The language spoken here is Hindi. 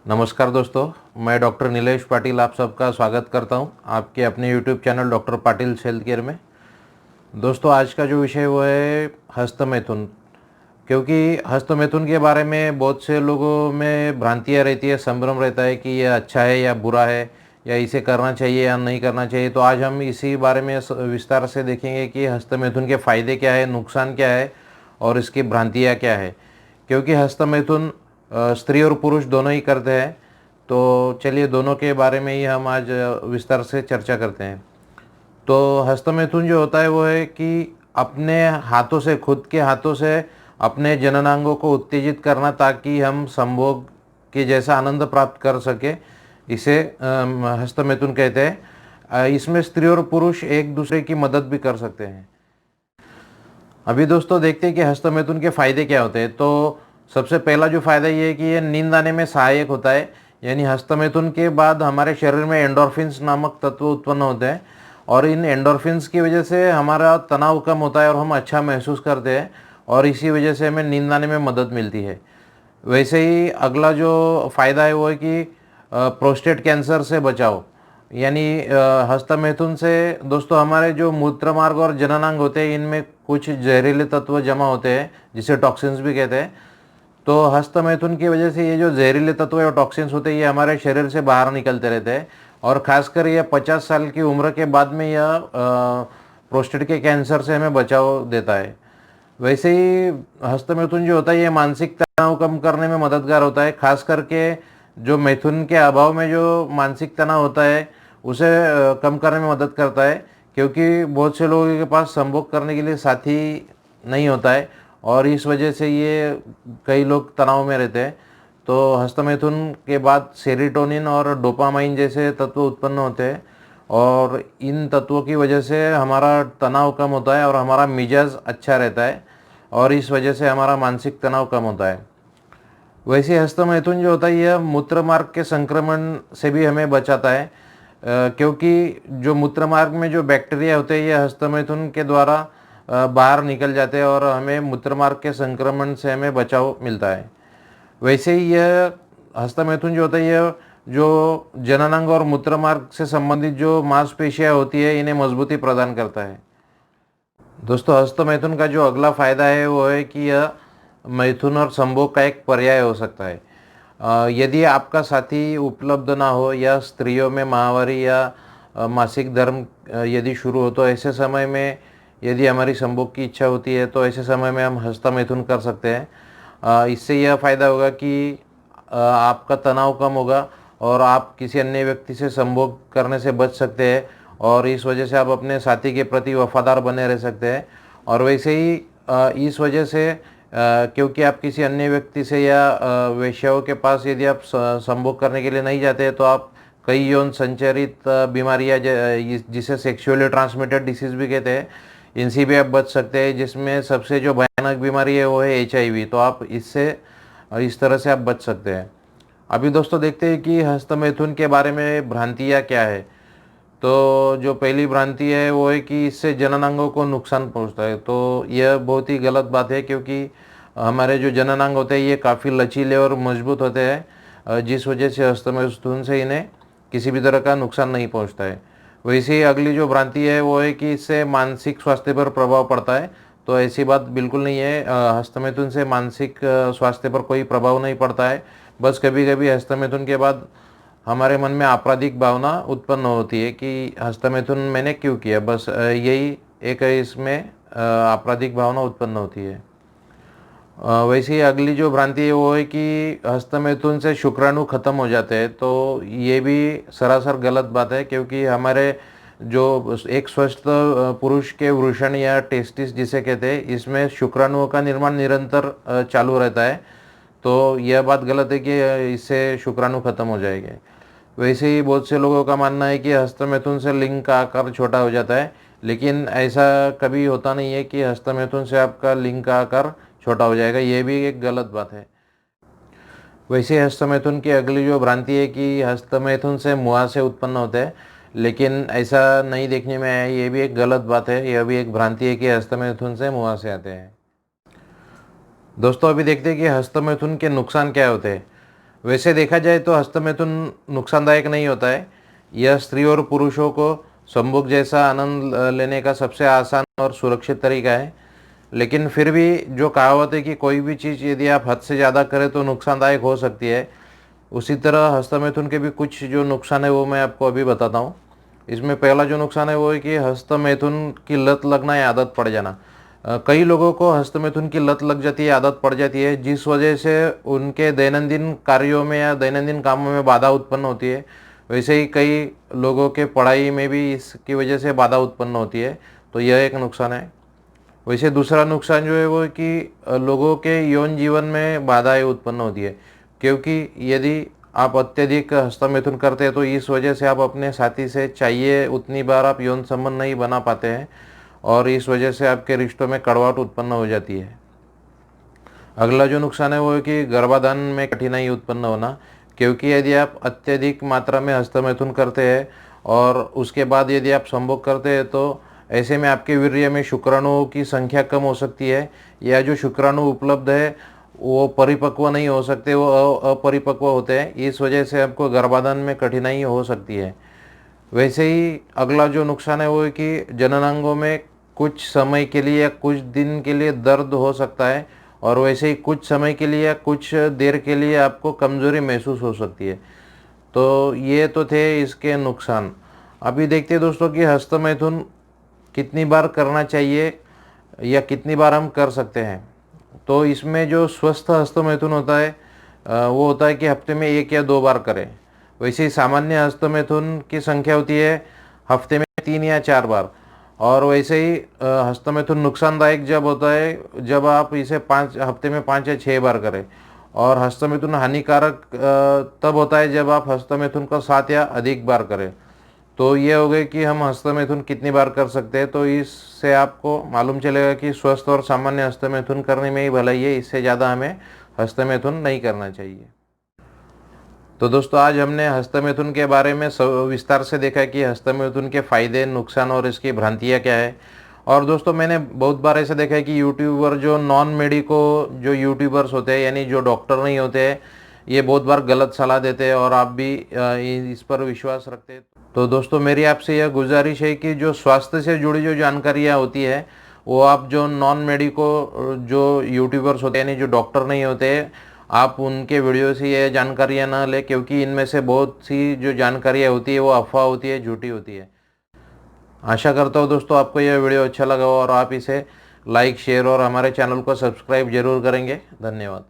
नमस्कार दोस्तों, मैं डॉक्टर नीलेश पाटिल आप सबका स्वागत करता हूं आपके अपने YouTube channel doctor Patil health care में। दोस्तों, आज का जो विषय वो है हस्तमैथुन। क्योंकि हस्तमैथुन के बारे में बहुत से लोगों में भ्रांतियाँ रहती है, संभ्रम रहता है कि यह अच्छा है या बुरा है, या इसे करना चाहिए या नहीं करना चाहिए। तो आज हम इसी बारे में विस्तार से देखेंगे कि हस्तमैथुन के फ़ायदे क्या है, नुकसान क्या है और इसकी भ्रांतियाँ क्या है। क्योंकि हस्तमैथुन स्त्री और पुरुष दोनों ही करते हैं। तो चलिए दोनों के बारे में ही हम आज विस्तार से चर्चा करते हैं। तो हस्तमैथुन जो होता है वो है कि अपने हाथों से, खुद के हाथों से अपने जननांगों को उत्तेजित करना, ताकि हम संभोग के जैसा आनंद प्राप्त कर सके। इसे हस्तमैथुन कहते हैं। इसमें स्त्री और पुरुष एक दूसरे की मदद भी कर सकते हैं। अभी दोस्तों देखते हैं कि हस्तमैथुन के फ़ायदे क्या होते हैं। तो सबसे पहला जो फ़ायदा ये है कि ये नींद आने में सहायक होता है। यानी हस्तमैथुन के बाद हमारे शरीर में एंडोर्फिन्स नामक तत्व उत्पन्न होते हैं, और इन एंडोर्फिन्स की वजह से हमारा तनाव कम होता है और हम अच्छा महसूस करते हैं, और इसी वजह से हमें नींद आने में मदद मिलती है। वैसे ही अगला जो फ़ायदा है वो है कि प्रोस्टेट कैंसर से बचाव। यानी हस्तमैथुन से दोस्तों हमारे जो मूत्र मार्ग और जननांग होते हैं, इनमें कुछ जहरीले तत्व जमा होते हैं, जिसे टॉक्सिन्स भी कहते हैं। तो हस्तमैथुन की वजह से ये जो जहरीले तत्व और टॉक्सिन्स होते हैं, ये हमारे शरीर से बाहर निकलते रहते हैं, और ख़ासकर ये 50 साल की उम्र के बाद में यह प्रोस्टेट के कैंसर से हमें बचाव देता है। वैसे ही हस्तमैथुन जो होता है ये मानसिक तनाव कम करने में मददगार होता है। खास करके जो मैथुन के अभाव में जो मानसिक तनाव होता है, उसे कम करने में मदद करता है। क्योंकि बहुत से लोगों के पास संभोग करने के लिए साथी नहीं होता है, और इस वजह से ये कई लोग तनाव में रहते हैं। तो हस्तमैथुन के बाद सेरोटोनिन और डोपामाइन जैसे तत्व उत्पन्न होते हैं, और इन तत्वों की वजह से हमारा तनाव कम होता है और हमारा मिजाज अच्छा रहता है, और इस वजह से हमारा मानसिक तनाव कम होता है। वैसे हस्तमैथुन जो होता है यह मूत्र मार्ग के संक्रमण से भी हमें बचाता है। क्योंकि जो मूत्र मार्ग में जो बैक्टीरिया होते हैं, ये हस्तमैथुन के द्वारा बाहर निकल जाते हैं, और हमें मूत्र मार्ग के संक्रमण से हमें बचाव मिलता है। वैसे ही यह हस्तमैथुन जो होता है, यह जो जननांग और मूत्र मार्ग से संबंधित जो मांसपेशियां होती है, इन्हें मजबूती प्रदान करता है। दोस्तों, हस्तमैथुन का जो अगला फ़ायदा है वो है कि यह मैथुन और संभोग का एक पर्याय हो सकता है। यदि आपका साथी उपलब्ध ना हो, या स्त्रियों में माहवारी या मासिक धर्म यदि शुरू हो, तो ऐसे समय में यदि हमारी संभोग की इच्छा होती है, तो ऐसे समय में हम हस्तमैथुन कर सकते हैं। इससे यह फ़ायदा होगा कि आपका तनाव कम होगा, और आप किसी अन्य व्यक्ति से संभोग करने से बच सकते हैं, और इस वजह से आप अपने साथी के प्रति वफादार बने रह सकते हैं। और वैसे ही इस वजह से क्योंकि आप किसी अन्य व्यक्ति से या वेश्याओं के पास यदि आप संभोग करने के लिए नहीं जाते हैं, तो आप कई यौन संचारित बीमारियां जिसे सेक्सुअली ट्रांसमिटेड डिसीज़ भी कहते हैं, इनसे भी आप बच सकते हैं। जिसमें सबसे जो भयानक बीमारी है वो है HIV। तो आप इससे इस तरह से आप बच सकते हैं। अभी दोस्तों देखते हैं कि हस्तमैथुन के बारे में भ्रांतियाँ क्या है। तो जो पहली भ्रांति है वो है कि इससे जननांगों को नुकसान पहुंचता है। तो यह बहुत ही गलत बात है, क्योंकि हमारे जो जननांग होते हैं ये काफ़ी लचीले और मजबूत होते हैं, जिस वजह से हस्तमैथुन से इन्हें किसी भी तरह का नुकसान नहीं पहुंचता है। वैसे ही अगली जो भ्रांति है वो है कि इससे मानसिक स्वास्थ्य पर प्रभाव पड़ता है। तो ऐसी बात बिल्कुल नहीं है। हस्तमैथुन से मानसिक स्वास्थ्य पर कोई प्रभाव नहीं पड़ता है। बस कभी कभी हस्तमैथुन के बाद हमारे मन में आपराधिक भावना उत्पन्न होती है कि हस्तमैथुन मैंने क्यों किया, बस यही एक इसमें आपराधिक भावना उत्पन्न होती है। वैसे ही अगली जो भ्रांति है वो है कि हस्तमैथुन से शुक्राणु खत्म हो जाते हैं। तो ये भी सरासर गलत बात है, क्योंकि हमारे जो एक स्वस्थ पुरुष के वृषण या टेस्टिस जिसे कहते हैं, इसमें शुक्राणुओं का निर्माण निरंतर चालू रहता है। तो यह बात गलत है कि इससे शुक्राणु खत्म हो जाएंगे। वैसे ही बहुत से लोगों का मानना है कि हस्तमैथुन से लिंग का आकार छोटा हो जाता है, लेकिन ऐसा कभी होता नहीं है कि हस्तमैथुन से आपका लिंग का आकार छोटा हो जाएगा। ये भी एक गलत बात है। वैसे हस्तमैथुन की अगली जो भ्रांति है कि हस्तमैथुन से मुहासे उत्पन्न होते हैं, लेकिन ऐसा नहीं देखने में आया। ये भी एक गलत बात है। यह भी एक भ्रांति है कि हस्तमैथुन से मुहासे आते हैं। दोस्तों, अभी देखते हैं कि हस्तमैथुन के नुकसान क्या होते हैं। वैसे देखा जाए तो हस्तमैथुन नुकसानदायक नहीं होता है। यह स्त्री और पुरुषों को संभोग जैसा आनंद लेने का सबसे आसान और सुरक्षित तरीका है। लेकिन फिर भी जो कहावत है कि कोई भी चीज़ यदि आप हद से ज़्यादा करें तो नुकसानदायक हो सकती है, उसी तरह हस्तमैथुन के भी कुछ जो नुकसान है वो मैं आपको अभी बताता हूँ। इसमें पहला जो नुकसान है वो है कि हस्तमैथुन की लत लगना या आदत पड़ जाना। कई लोगों को हस्तमैथुन की लत लग जाती है, आदत पड़ जाती है, जिस वजह से उनके दैनंदिन कार्यों में या दैनंदिन कामों में बाधा उत्पन्न होती है। वैसे ही कई लोगों के पढ़ाई में भी इसकी वजह से बाधा उत्पन्न होती है, तो यह एक नुकसान है। वैसे दूसरा नुकसान जो है वो है कि लोगों के यौन जीवन में बाधाएं उत्पन्न होती है, क्योंकि यदि आप अत्यधिक हस्तमैथुन करते हैं तो इस वजह से आप अपने साथी से चाहिए उतनी बार आप यौन संबंध नहीं बना पाते हैं और इस वजह से आपके रिश्तों में कड़वाहट उत्पन्न हो जाती है। अगला जो नुकसान है वो है कि गर्भाधान में कठिनाई उत्पन्न होना, क्योंकि यदि आप अत्यधिक मात्रा में हस्तमैथुन करते हैं और उसके बाद यदि आप संभोग करते हैं तो ऐसे में आपके वीर्य में शुक्राणुओं की संख्या कम हो सकती है, या जो शुक्राणु उपलब्ध है वो परिपक्व नहीं हो सकते, वो अपरिपक्व होते हैं। इस वजह से आपको गर्भाधान में कठिनाई हो सकती है। वैसे ही अगला जो नुकसान है वो है कि जननांगों में कुछ समय के लिए या कुछ दिन के लिए दर्द हो सकता है, और वैसे ही कुछ समय के लिए या कुछ देर के लिए आपको कमज़ोरी महसूस हो सकती है। तो ये तो थे इसके नुकसान। अभी देखते हैं दोस्तों कि हस्तमैथुन कितनी बार करना चाहिए या कितनी बार हम कर सकते हैं। तो इसमें जो स्वस्थ हस्तमैथुन होता है वो होता है कि हफ्ते में 1 या 2 बार करें। वैसे ही सामान्य हस्तमैथुन की संख्या होती है हफ्ते में 3 या 4 बार। और वैसे ही हस्तमैथुन नुकसानदायक जब होता है जब आप इसे 5 हफ्ते में 5 या 6 बार करें, और हस्तमैथुन हानिकारक तब होता है जब आप हस्तमैथुन को 7 या अधिक बार करें। तो ये हो गए कि हम हस्तमैथुन कितनी बार कर सकते हैं। तो इससे आपको मालूम चलेगा कि स्वस्थ और सामान्य हस्तमैथुन करने में ही भलाई है, इससे ज़्यादा हमें हस्तमैथुन नहीं करना चाहिए। तो दोस्तों आज हमने हस्तमैथुन के बारे में विस्तार से देखा कि हस्तमैथुन के फ़ायदे, नुकसान और इसकी भ्रांतियाँ क्या है। और दोस्तों मैंने बहुत बार ऐसा देखा है कि यूट्यूबर जो नॉन मेडिको जो यूट्यूबर्स होते हैं, यानी जो डॉक्टर नहीं होते हैं, ये बहुत बार गलत सलाह देते हैं और आप भी इस पर विश्वास रखते हैं। तो दोस्तों मेरी आपसे यह गुजारिश है कि जो स्वास्थ्य से जुड़ी जो जानकारियाँ होती है वो आप जो नॉन मेडिको जो यूट्यूबर्स होते हैं, यानी जो डॉक्टर नहीं होते, आप उनके वीडियो से ये जानकारियाँ ना लें, क्योंकि इनमें से बहुत सी जो जानकारियाँ होती है वो अफवाह होती है, झूठी होती है। आशा करता हूँ दोस्तों आपको यह वीडियो अच्छा लगा हो और आप इसे लाइक, शेयर और हमारे चैनल को सब्सक्राइब जरूर करेंगे। धन्यवाद।